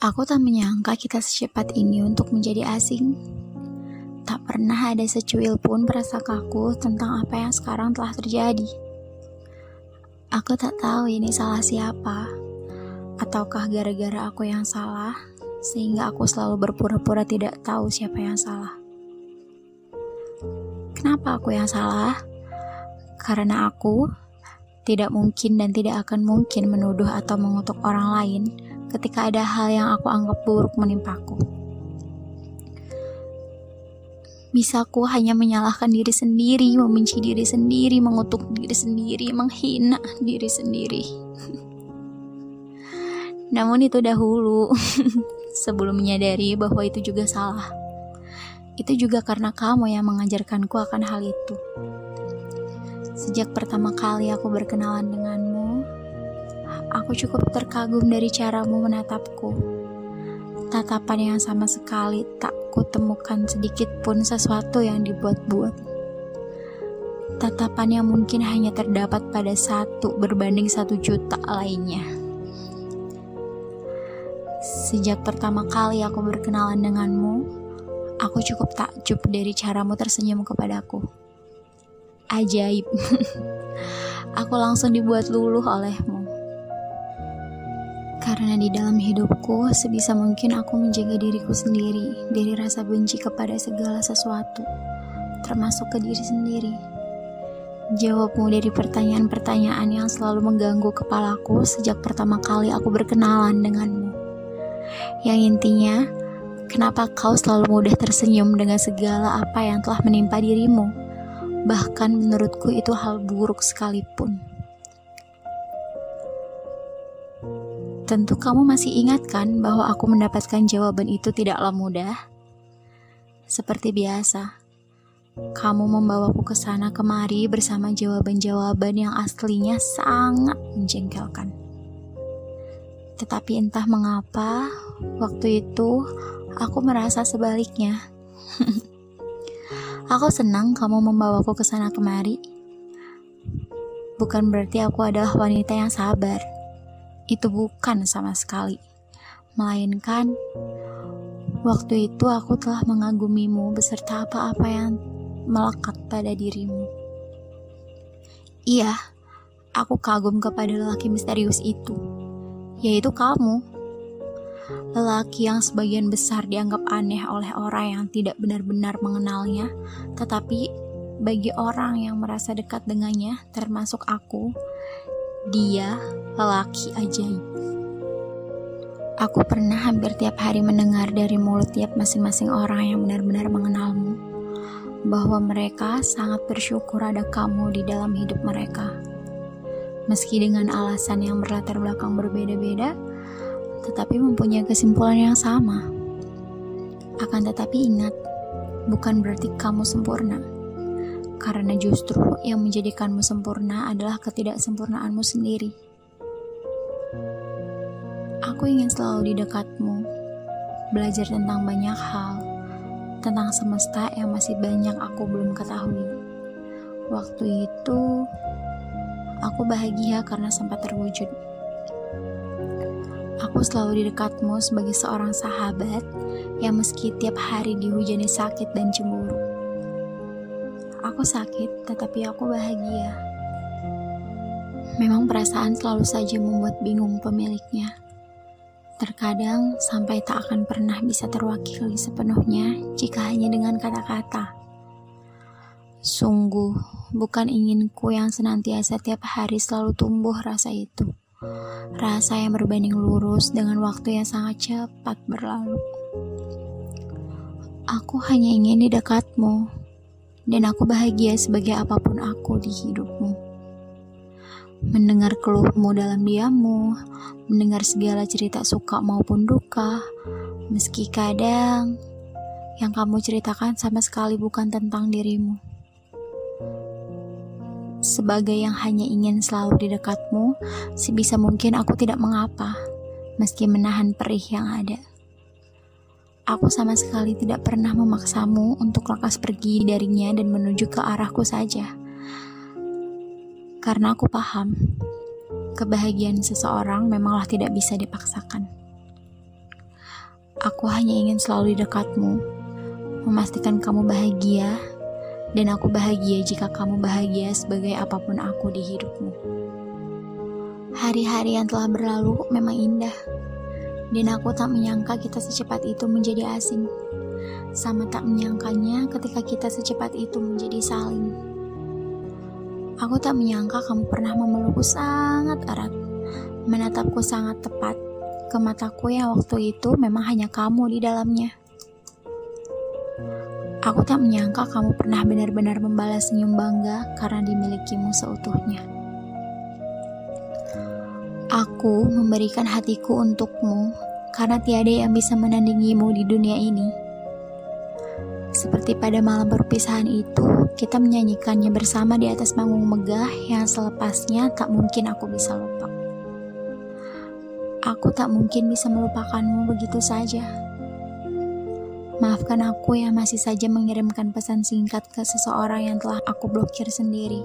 Aku tak menyangka kita secepat ini untuk menjadi asing. Tak pernah ada secuil pun prasangkaku tentang apa yang sekarang telah terjadi. Aku tak tahu ini salah siapa, ataukah gara-gara aku yang salah, sehingga aku selalu berpura-pura tidak tahu siapa yang salah. Kenapa aku yang salah? Karena aku tidak mungkin dan tidak akan mungkin menuduh atau mengutuk orang lain ketika ada hal yang aku anggap buruk menimpaku. Bisaku hanya menyalahkan diri sendiri, membenci diri sendiri, mengutuk diri sendiri, menghina diri sendiri. Namun itu dahulu, sebelum menyadari bahwa itu juga salah. Itu juga karena kamu yang mengajarkanku akan hal itu. Sejak pertama kali aku berkenalan denganmu, aku cukup terkagum dari caramu menatapku. Tatapan yang sama sekali tak kutemukan sedikit pun sesuatu yang dibuat-buat. Tatapan yang mungkin hanya terdapat pada 1 berbanding 1 juta lainnya. Sejak pertama kali aku berkenalan denganmu, aku cukup takjub dari caramu tersenyum kepadaku. Ajaib. Aku langsung dibuat luluh olehmu. Karena di dalam hidupku, sebisa mungkin aku menjaga diriku sendiri dari rasa benci kepada segala sesuatu, termasuk ke diri sendiri. Jawabmu dari pertanyaan-pertanyaan yang selalu mengganggu kepalaku sejak pertama kali aku berkenalan denganmu. Yang intinya, kenapa kau selalu mudah tersenyum dengan segala apa yang telah menimpa dirimu? Bahkan menurutku itu hal buruk sekalipun. Tentu kamu masih ingat kan bahwa aku mendapatkan jawaban itu tidaklah mudah. Seperti biasa, kamu membawaku ke sana kemari bersama jawaban-jawaban yang aslinya sangat menjengkelkan. Tetapi entah mengapa, waktu itu aku merasa sebaliknya. Aku senang kamu membawaku ke sana kemari. Bukan berarti aku adalah wanita yang sabar. Itu bukan sama sekali. Melainkan, waktu itu aku telah mengagumimu beserta apa-apa yang melekat pada dirimu. Iya, aku kagum kepada lelaki misterius itu, yaitu kamu. Lelaki yang sebagian besar dianggap aneh oleh orang yang tidak benar-benar mengenalnya, tetapi bagi orang yang merasa dekat dengannya, termasuk aku, dia lelaki ajaib. Aku pernah hampir tiap hari mendengar dari mulut tiap masing-masing orang yang benar-benar mengenalmu, bahwa mereka sangat bersyukur ada kamu di dalam hidup mereka. Meski dengan alasan yang berlatar belakang berbeda-beda, tetapi mempunyai kesimpulan yang sama. Akan tetapi ingat, bukan berarti kamu sempurna. Karena justru yang menjadikanmu sempurna adalah ketidaksempurnaanmu sendiri. Aku ingin selalu di dekatmu, belajar tentang banyak hal, tentang semesta yang masih banyak aku belum ketahui. Waktu itu, aku bahagia karena sempat terwujud. Aku selalu di dekatmu sebagai seorang sahabat yang meski tiap hari dihujani sakit dan cemburu. Aku sakit, tetapi aku bahagia. Memang perasaan selalu saja membuat bingung pemiliknya. Terkadang sampai tak akan pernah bisa terwakili sepenuhnya jika hanya dengan kata-kata. Sungguh, bukan inginku yang senantiasa tiap hari selalu tumbuh rasa itu. Rasa yang berbanding lurus dengan waktu yang sangat cepat berlalu. Aku hanya ingin di dekatmu, dan aku bahagia sebagai apapun aku di hidupmu. Mendengar keluhmu dalam diammu, mendengar segala cerita suka maupun duka, meski kadang yang kamu ceritakan sama sekali bukan tentang dirimu. Sebagai yang hanya ingin selalu di dekatmu, sebisa mungkin aku tidak mengapa, meski menahan perih yang ada. Aku sama sekali tidak pernah memaksamu untuk lekas pergi darinya dan menuju ke arahku saja. Karena aku paham, kebahagiaan seseorang memanglah tidak bisa dipaksakan. Aku hanya ingin selalu di dekatmu, memastikan kamu bahagia, dan aku bahagia jika kamu bahagia sebagai apapun aku di hidupmu. Hari-hari yang telah berlalu memang indah, dan aku tak menyangka kita secepat itu menjadi asing. Sama tak menyangkanya ketika kita secepat itu menjadi saling. Aku tak menyangka kamu pernah memelukku sangat erat, menatapku sangat tepat ke mataku yang waktu itu memang hanya kamu di dalamnya. Aku tak menyangka kamu pernah benar-benar membalas senyum bangga karena dimilikimu seutuhnya. Aku memberikan hatiku untukmu karena tiada yang bisa menandingimu di dunia ini. Seperti pada malam perpisahan itu, kita menyanyikannya bersama di atas panggung megah yang selepasnya tak mungkin aku bisa lupa. Aku tak mungkin bisa melupakanmu begitu saja. Maafkan aku yang masih saja mengirimkan pesan singkat ke seseorang yang telah aku blokir sendiri.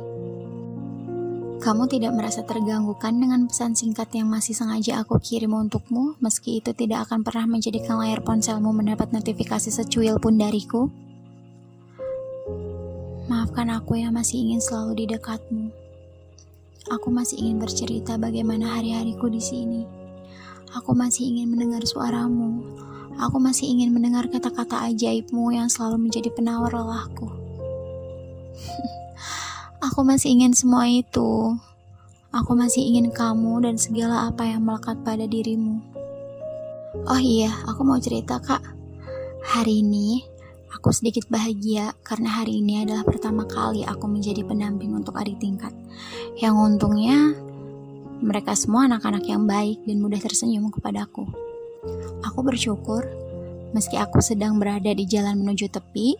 Kamu tidak merasa terganggu kan dengan pesan singkat yang masih sengaja aku kirim untukmu, meski itu tidak akan pernah menjadikan layar ponselmu mendapat notifikasi secuil pun dariku? Maafkan aku yang masih ingin selalu di dekatmu. Aku masih ingin bercerita bagaimana hari-hariku di sini. Aku masih ingin mendengar suaramu. Aku masih ingin mendengar kata-kata ajaibmu yang selalu menjadi penawar lelahku. Aku masih ingin semua itu. Aku masih ingin kamu dan segala apa yang melekat pada dirimu. Oh iya, aku mau cerita, Kak. Hari ini, aku sedikit bahagia karena hari ini adalah pertama kali aku menjadi pendamping untuk adik tingkat. Yang untungnya, mereka semua anak-anak yang baik dan mudah tersenyum kepadaku. Aku bersyukur, meski aku sedang berada di jalan menuju tepi,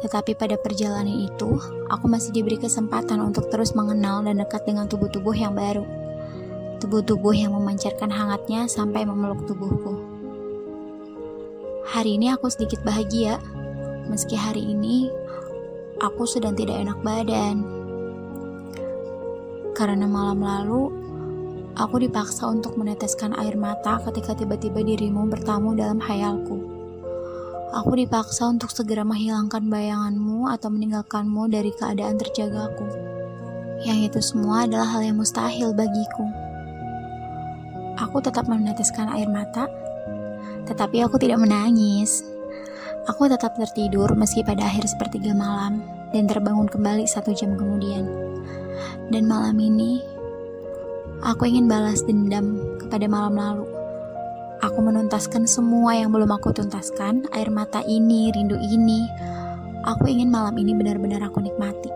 tetapi pada perjalanan itu, aku masih diberi kesempatan untuk terus mengenal dan dekat dengan tubuh-tubuh yang baru. Tubuh-tubuh yang memancarkan hangatnya sampai memeluk tubuhku. Hari ini aku sedikit bahagia, meski hari ini aku sedang tidak enak badan. Karena malam lalu, aku dipaksa untuk meneteskan air mata ketika tiba-tiba dirimu bertamu dalam khayalku. Aku dipaksa untuk segera menghilangkan bayanganmu atau meninggalkanmu dari keadaan terjagaku. Yang itu semua adalah hal yang mustahil bagiku. Aku tetap meneteskan air mata, tetapi aku tidak menangis. Aku tetap tertidur meski pada akhir sepertiga malam dan terbangun kembali 1 jam kemudian. Dan malam ini, aku ingin balas dendam kepada malam lalu. Aku menuntaskan semua yang belum aku tuntaskan, air mata ini, rindu ini. Aku ingin malam ini benar-benar aku nikmati.